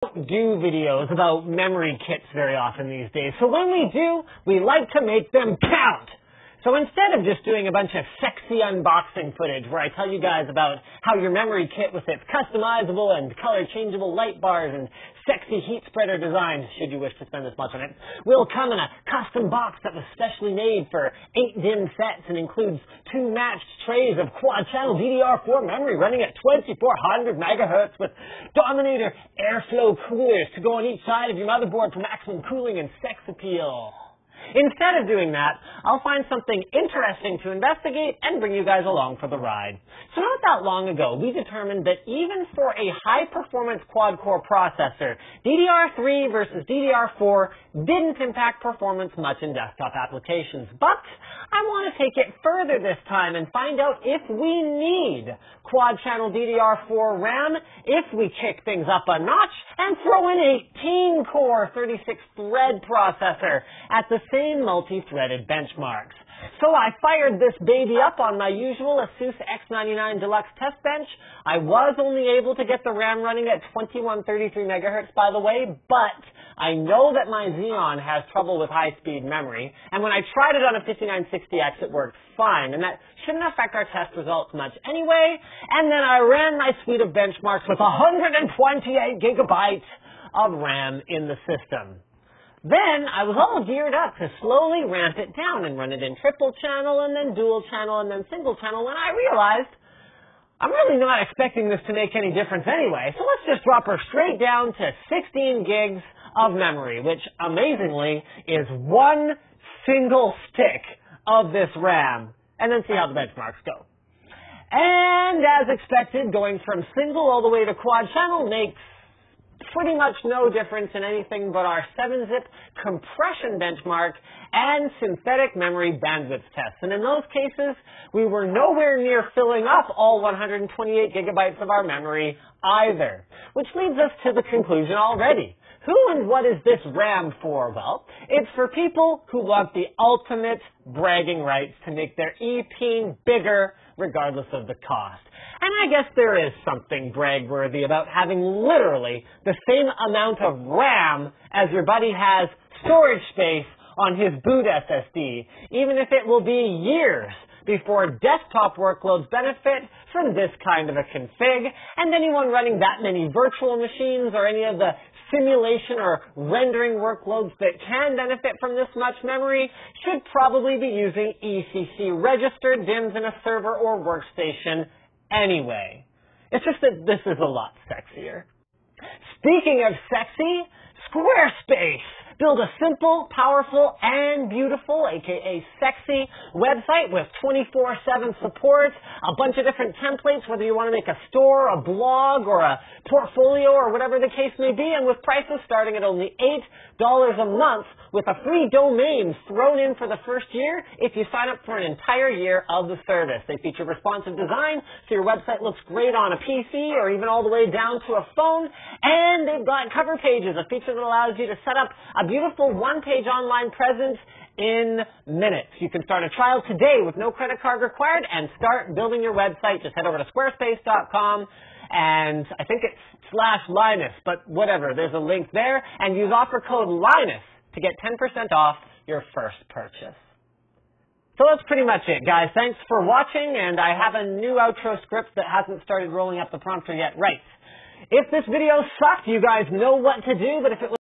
don't do videos about memory kits very often these days, so when we do, we like to make them count. So instead of just doing a bunch of sexy unboxing footage where I tell you guys about how your memory kit with its customizable and color-changeable light bars and sexy heat spreader design, should you wish to spend this much on it, will come in a custom box that was specially made for 8 DIMM sets and includes 2 matched trays of quad-channel DDR4 memory running at 2400 megahertz with Dominator airflow coolers to go on each side of your motherboard for maximum cooling and sex appeal. Instead of doing that, I'll find something interesting to investigate and bring you guys along for the ride. So not that long ago, we determined that even for a high-performance quad-core processor, DDR3 versus DDR4 didn't impact performance much in desktop applications. But I want to take it further this time and find out if we need quad-channel DDR4 RAM, if we kick things up a notch, and throw an 18-core 36-thread processor at the same multi-threaded benchmarks. So I fired this baby up on my usual ASUS X99 Deluxe test bench. I was only able to get the RAM running at 2133 megahertz, by the way, but I know that my Xeon has trouble with high-speed memory, and when I tried it on a 5960X, it worked fine, and that shouldn't affect our test results much anyway. And then I ran my suite of benchmarks with 128 gigabytes of RAM in the system. Then I was all geared up to slowly ramp it down and run it in triple channel and then dual channel and then single channel when I realized I'm really not expecting this to make any difference anyway, so let's just drop her straight down to 16 gigs of memory, which amazingly is one single stick of this RAM, and then see how the benchmarks go. And as expected, going from single all the way to quad channel makes pretty much no difference in anything but our 7-zip compression benchmark and synthetic memory bandwidth tests. And in those cases, we were nowhere near filling up all 128 gigabytes of our memory either. Which leads us to the conclusion already. Who and what is this RAM for? Well, it's for people who want the ultimate bragging rights to make their EP bigger regardless of the cost. And I guess there is something brag-worthy about having literally the same amount of RAM as your buddy has storage space on his boot SSD, even if it will be years before desktop workloads benefit from this kind of a config, and anyone running that many virtual machines or any of the simulation or rendering workloads that can benefit from this much memory should probably be using ECC-registered DIMMs in a server or workstation anyway. It's just that this is a lot sexier. Speaking of sexy, Squarespace. Build a simple, powerful, and beautiful, aka sexy, website with 24/7 support, a bunch of different templates, whether you want to make a store, a blog, or a portfolio, or whatever the case may be, and with prices starting at only $8 a month, with a free domain thrown in for the first year if you sign up for an entire year of the service. They feature responsive design, so your website looks great on a PC or even all the way down to a phone, and they've got cover pages, a feature that allows you to set up a beautiful one-page online presence in minutes. You can start a trial today with no credit card required and start building your website. Just head over to squarespace.com and I think it's /Linus, but whatever, there's a link there, and use offer code Linus to get 10% off your first purchase. So that's pretty much it, guys. Thanks for watching, and I have a new outro script that hasn't started rolling up the prompter yet. Right. If this video sucked, you guys know what to do, but if it was